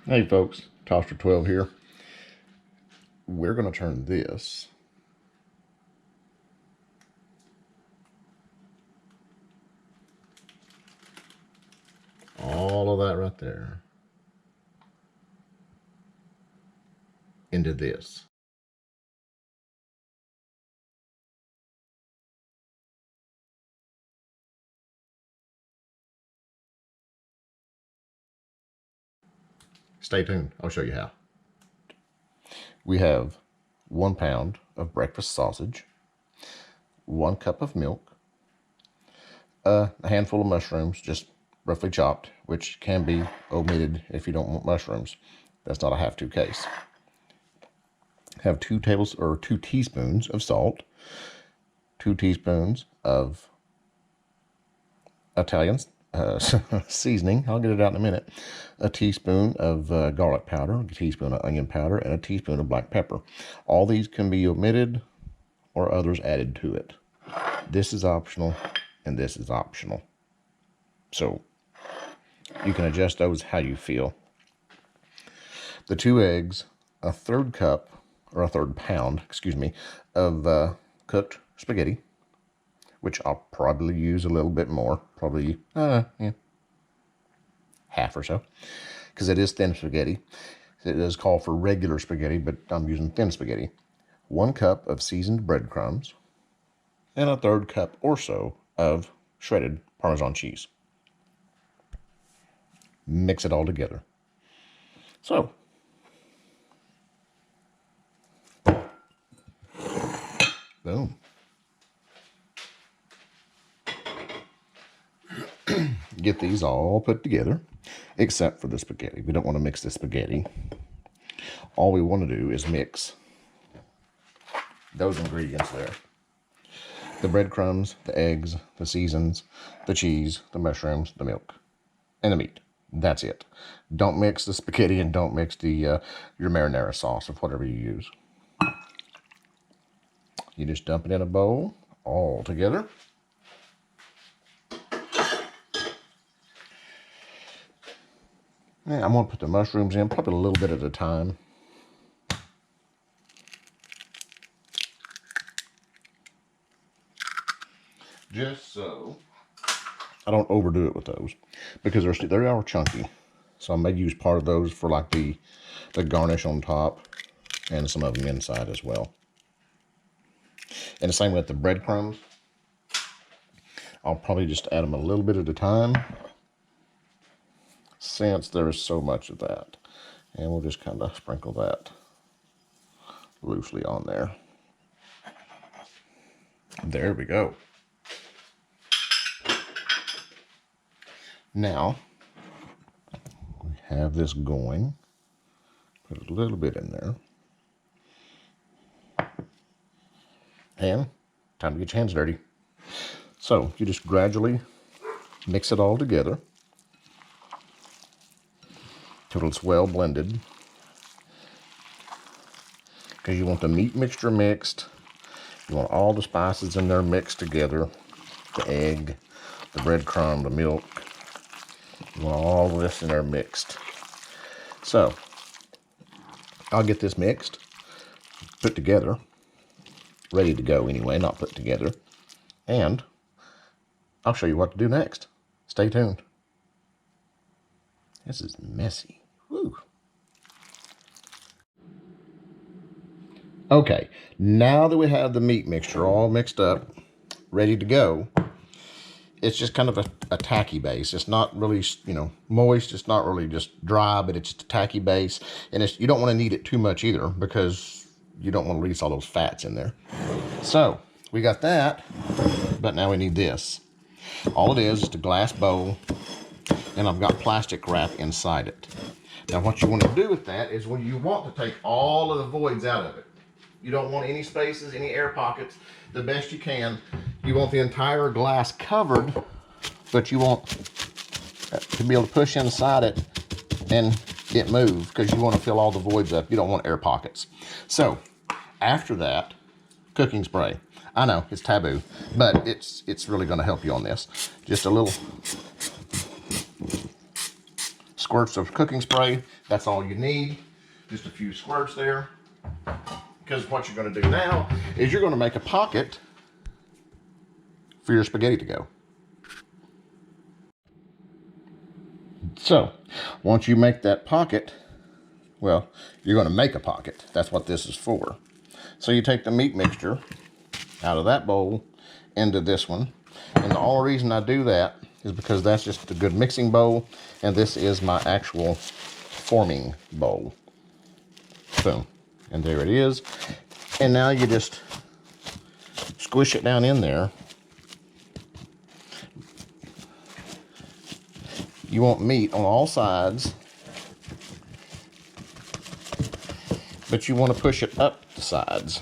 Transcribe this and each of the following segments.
Hey folks, Toaster 12 here. We're going to turn this all of that right there into this. Stay tuned, I'll show you how. We have 1 pound of breakfast sausage, 1 cup of milk, a handful of mushrooms, just roughly chopped, which can be omitted if you don't want mushrooms. That's not a have-to case. Have 2 teaspoons of salt, 2 teaspoons of Italian seasoning. I'll get it out in a minute. A teaspoon of garlic powder, a teaspoon of onion powder, and a teaspoon of black pepper. All these can be omitted or others added to it. This is optional and this is optional. So you can adjust those how you feel. The 2 eggs, a 1/3 cup, or a 1/3 pound, excuse me, of cooked spaghetti, which I'll probably use a little bit more, probably half or so, because it is thin spaghetti. It does call for regular spaghetti, but I'm using thin spaghetti. 1 cup of seasoned breadcrumbs, and a 1/3 cup or so of shredded Parmesan cheese. Mix it all together. So, boom. Get these all put together, except for the spaghetti. We don't want to mix the spaghetti. All we want to do is mix those ingredients there. The breadcrumbs, the eggs, the seasons, the cheese, the mushrooms, the milk, and the meat. That's it. Don't mix the spaghetti and don't mix the your marinara sauce or whatever you use. You just dump it in a bowl all together. Yeah, I'm going to put the mushrooms in, probably a little bit at a time. Just so I don't overdo it with those, because they are chunky. So I may use part of those for like the garnish on top and some of them inside as well. And the same with the breadcrumbs. I'll probably just add them a little bit at a time, since there is so much of that. And we'll just kind of sprinkle that loosely on there. There we go. Now, we have this going. Put a little bit in there. And time to get your hands dirty. So, you just gradually mix it all together till it's well blended. Because you want the meat mixture mixed. You want all the spices in there mixed together. The egg, the breadcrumb, the milk. You want all of this in there mixed. So, I'll get this mixed, put together, ready to go anyway, not put together. And I'll show you what to do next. Stay tuned. This is messy. Woo. Okay, now that we have the meat mixture all mixed up, ready to go, it's just kind of a tacky base. It's not really, moist. It's not really just dry, but it's just a tacky base. And you don't want to knead it too much either, because you don't want to release all those fats in there. So, we got that, but now we need this. All it is a glass bowl, and I've got plastic wrap inside it. Now, what you want to do with that is when you want to take all of the voids out of it. You don't want any spaces, any air pockets, the best you can. You want the entire glass covered, but you want to be able to push inside it and it move, because you want to fill all the voids up. You don't want air pockets. So, after that, cooking spray. I know, it's taboo, but it's really going to help you on this. Just a little squirts of cooking spray. That's all you need. Just a few squirts there. Because what you're going to do now is you're going to make a pocket for your spaghetti to go. So, once you make that pocket, well, you're going to make a pocket. That's what this is for. So you take the meat mixture out of that bowl into this one. And the only reason I do that is because that's just a good mixing bowl, and this is my actual forming bowl. Boom. And there it is. And now you just squish it down in there. You want meat on all sides, but you want to push it up the sides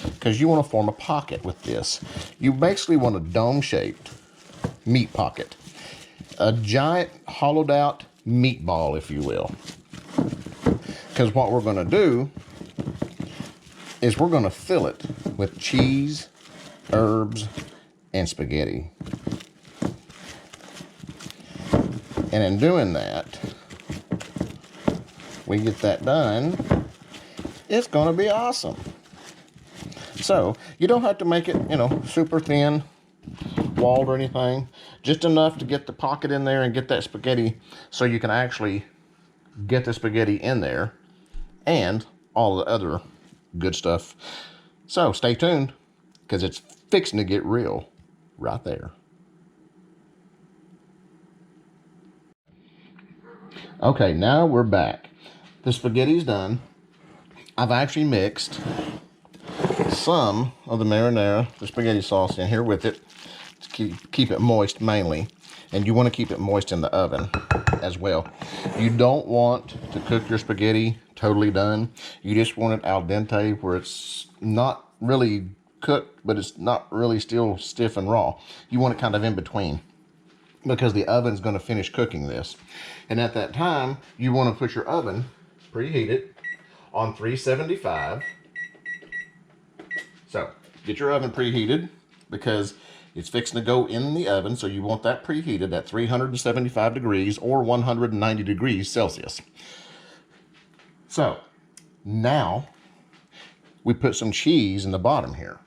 because you want to form a pocket with this. You basically want a dome-shaped meat pocket. A giant hollowed out meatball, if you will. Because what we're going to do is we're going to fill it with cheese, herbs, and spaghetti. And in doing that, we get that done, it's going to be awesome. So, you don't have to make it, you know, super thin, walled or anything. Just enough to get the pocket in there and get that spaghetti so you can actually get the spaghetti in there and all the other good stuff. So, stay tuned because it's fixing to get real right there. Okay, now we're back. The spaghetti's done. I've actually mixed some of the marinara, the spaghetti sauce in here with it to keep it moist mainly. And you want to keep it moist in the oven as well. You don't want to cook your spaghetti totally done. You just want it al dente where it's not really cooked, but it's not really still stiff and raw. You want it kind of in between, because the oven's going to finish cooking this. And at that time, you want to put your oven preheated on 375. So, get your oven preheated because it's fixing to go in the oven, so you want that preheated at 375 degrees or 190 degrees Celsius. So, now we put some cheese in the bottom here.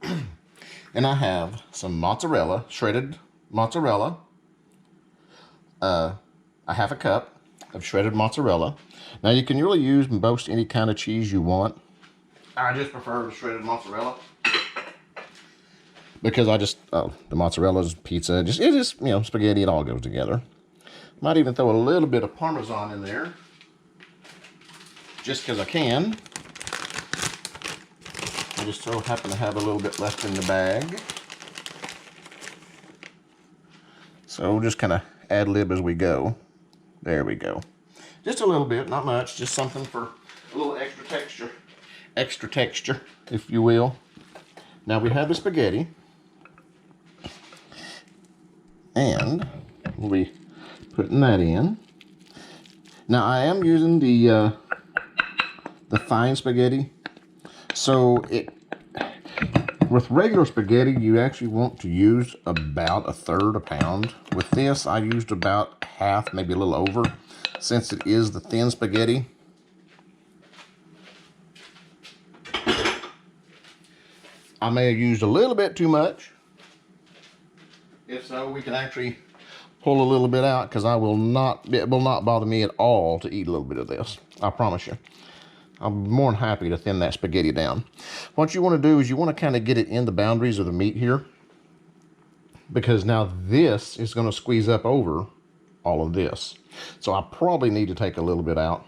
And I have some mozzarella, shredded mozzarella, a half a cup of shredded mozzarella. Now you can really use most any kind of cheese you want. I just prefer the shredded mozzarella because the mozzarella's pizza, it just, you know, spaghetti, it all goes together. Might even throw a little bit of Parmesan in there just because I can. I just so happen to have a little bit left in the bag. So we'll just kind of ad-lib as we go. There we go. Just a little bit, not much, just something for a little extra texture. Extra texture, if you will. Now we have the spaghetti. And we'll be putting that in. Now I am using the fine spaghetti. So with regular spaghetti, you actually want to use about a third a pound. With this, I used about half, maybe a little over, since it is the thin spaghetti. I may have used a little bit too much. If so, we can actually pull a little bit out because it will not bother me at all to eat a little bit of this. I promise you. I'm more than happy to thin that spaghetti down. What you want to do is you want to kind of get it in the boundaries of the meat here, because now this is going to squeeze up over all of this. So I probably need to take a little bit out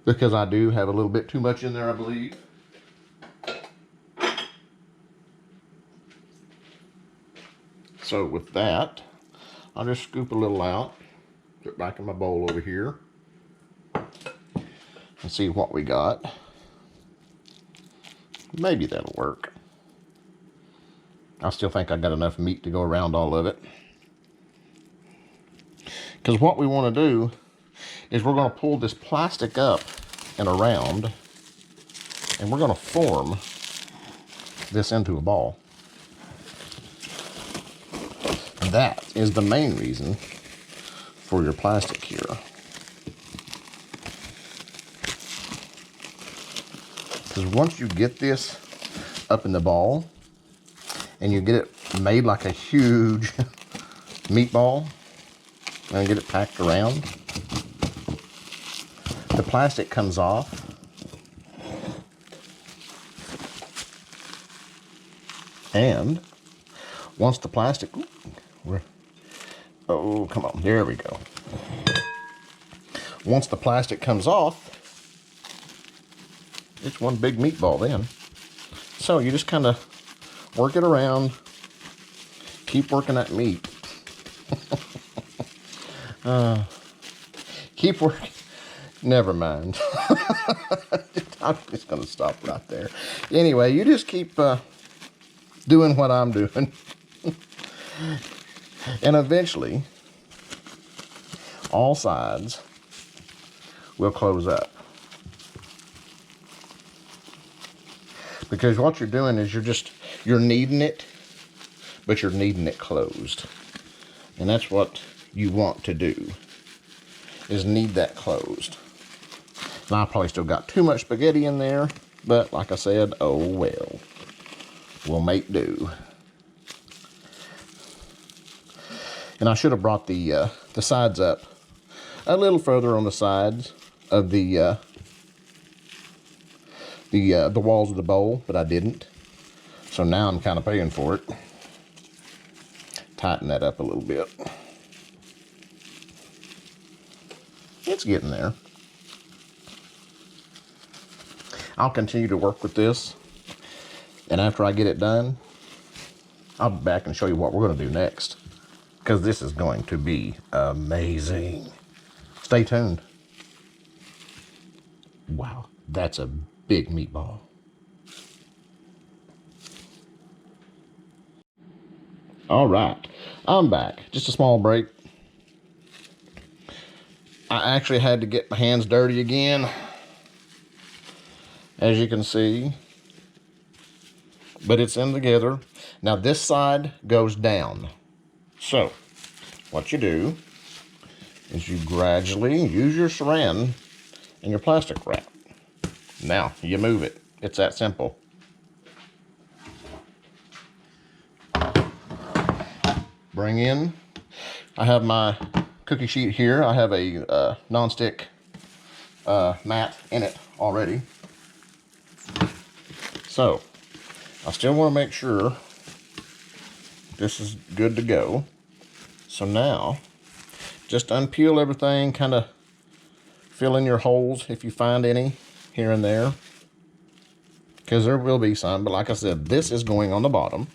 because I do have a little bit too much in there, I believe. So with that, I'll just scoop a little out, put it back in my bowl over here. And see what we got. Maybe that'll work. I still think I got enough meat to go around all of it. Because what we want to do is we're going to pull this plastic up and around, and we're going to form this into a ball. And that is the main reason for your plastic here. Because once you get this up in the ball and you get it made like a huge meatball and get it packed around, the plastic comes off. And once the plastic, oh, come on, there we go. Once the plastic comes off, it's one big meatball then. So you just kind of work it around, keep working that meat. Keep working. Never mind. I'm just going to stop right there. Anyway, you just keep doing what I'm doing. And eventually, all sides will close up. Because what you're doing is you're kneading it, but you're kneading it closed. And that's what you want to do, is knead that closed. And I probably still got too much spaghetti in there, but like I said, oh well. We'll make do. And I should have brought the sides up a little further on the sides of the walls of the bowl, but I didn't. So now I'm kind of paying for it. Tighten that up a little bit. It's getting there. I'll continue to work with this, and after I get it done, I'll be back and show you what we're going to do next, because this is going to be amazing. Stay tuned. Wow, that's a big meatball. All right, I'm back. Just a small break. I actually had to get my hands dirty again, as you can see, but it's in together. Now this side goes down. So what you do is you gradually use your saran and your plastic wrap. Now you move it. It's that simple. Bring in, I have my cookie sheet here. I have a non-stick mat in it already. So I still want to make sure this is good to go. So now just unpeel everything, kind of fill in your holes if you find any here and there, because there will be some, but like I said, this is going on the bottom,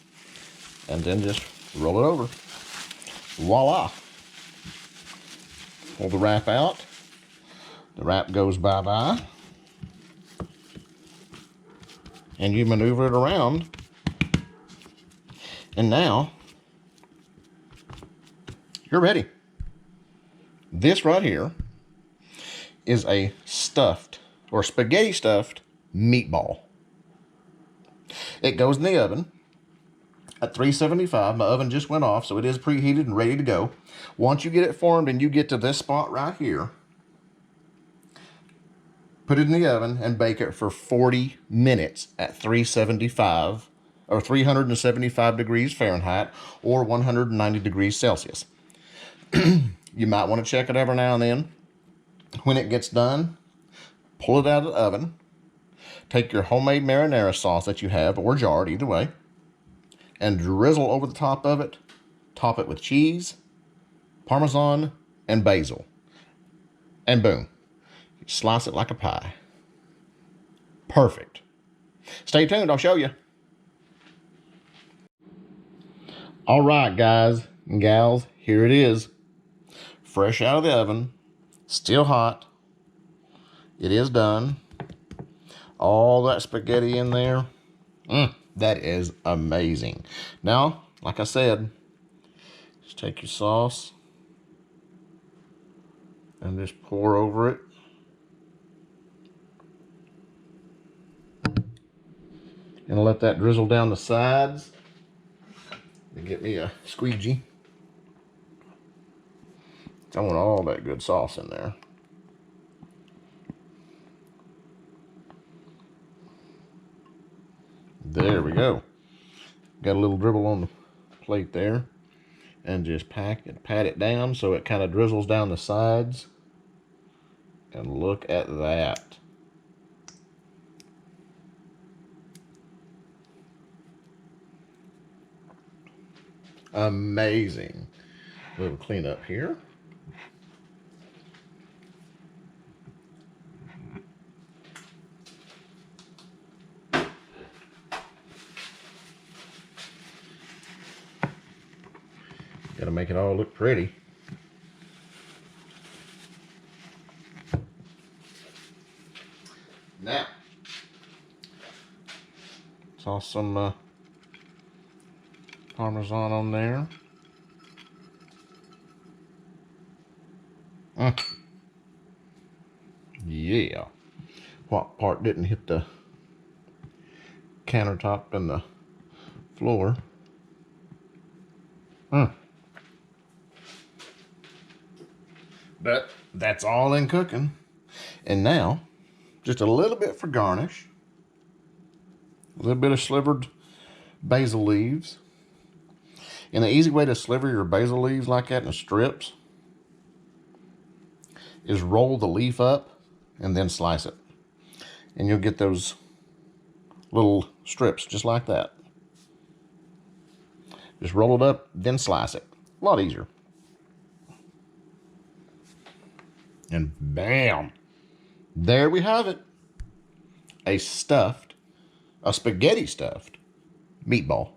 and then just roll it over. Voila. Pull the wrap out. The wrap goes bye-bye. And you maneuver it around. And now, you're ready. This right here is a stuffed, or spaghetti stuffed, meatball. It goes in the oven at 375. My oven just went off, so it is preheated and ready to go. Once you get it formed and you get to this spot right here, put it in the oven and bake it for 40 minutes at 375 or 375 degrees Fahrenheit or 190 degrees Celsius. You might want to check it every now and then. When it gets done, pull it out of the oven. Take your homemade marinara sauce that you have, or jarred, either way, and drizzle over the top of it. Top it with cheese, Parmesan, and Basil. And boom. Slice it like a pie. Perfect. Stay tuned, I'll show you. All right, guys and gals, here it is. Fresh out of the oven, still hot. It is done. All that spaghetti in there. That is amazing. Now, like I said, just take your sauce and just pour over it. And let that drizzle down the sides. Let me get me a squeegee. I want all that good sauce in there. There we go. Got a little dribble on the plate there. And just pat it down so it kind of drizzles down the sides. And look at that. Amazing. A little clean up here. Got to make it all look pretty. Now, toss some Parmesan on there. Yeah. What part didn't hit the countertop and the floor? But that's all in cooking. And now, just a little bit for garnish. A little bit of slivered basil leaves. And the easy way to sliver your basil leaves like that in strips is roll the leaf up and then slice it. And you'll get those little strips just like that. Just roll it up, then slice it. A lot easier. And bam! There we have it. A spaghetti stuffed meatball.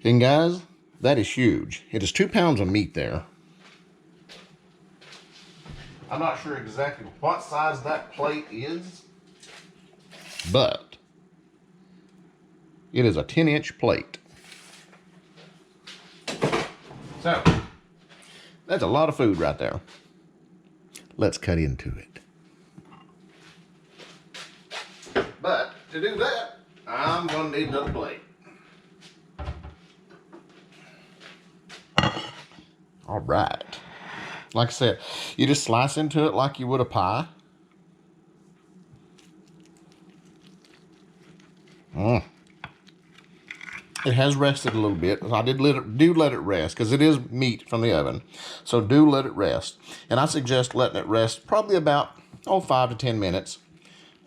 And guys, that is huge. It is 2 pounds of meat there. I'm not sure exactly what size that plate is, but it is a 10-inch plate. So, that's a lot of food right there. Let's cut into it. But to do that, I'm going to need another plate. All right. Like I said, you just slice into it like you would a pie. It has rested a little bit. I do let it rest because it is meat from the oven. So do let it rest. And I suggest letting it rest probably about 5 to 10 minutes.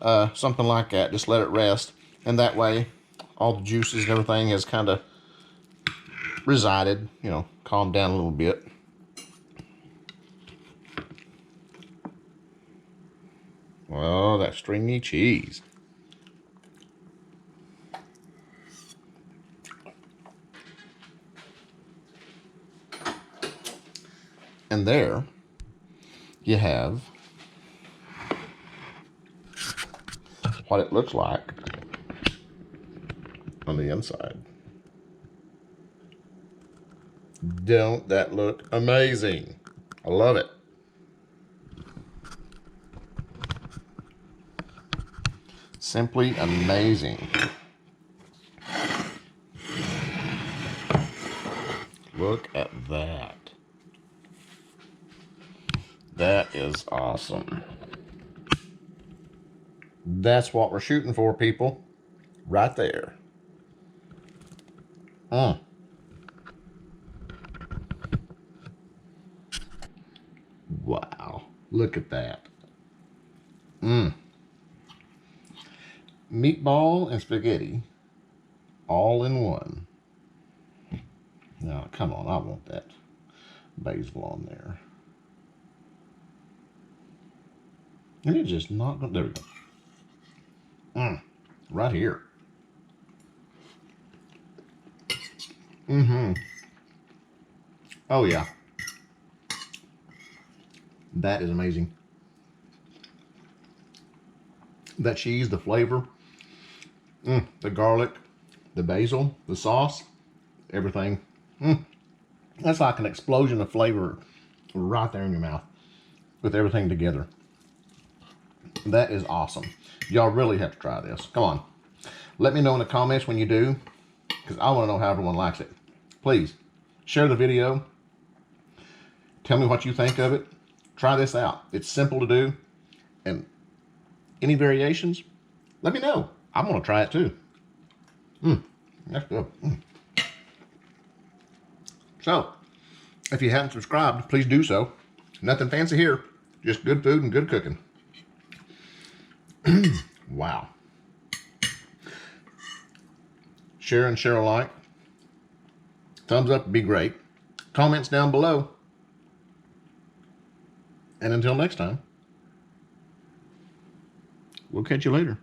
Something like that. Just let it rest. And that way all the juices and everything has kind of resided, calmed down a little bit. Oh, that stringy cheese. And there you have what it looks like on the inside. Don't that look amazing? I love it. Simply amazing. Look at that. That is awesome. That's what we're shooting for, people. Right there. Wow. Look at that. Meatball and spaghetti all in one. Now, come on. I want that basil on there. And it's just not going to... There we go. Right here. Oh, yeah. That is amazing. That cheese, the flavor, the garlic, the basil, the sauce, everything. That's like an explosion of flavor right there in your mouth with everything together. That is awesome. Y'all really have to try this. Come on. Let me know in the comments when you do, because I want to know how everyone likes it. Please, share the video. Tell me what you think of it. Try this out. It's simple to do. And any variations, let me know. I'm going to try it too. That's good. So, if you haven't subscribed, please do so. Nothing fancy here. Just good food and good cooking. Wow. Share and share alike. Thumbs up would be great. Comments down below. And until next time, we'll catch you later.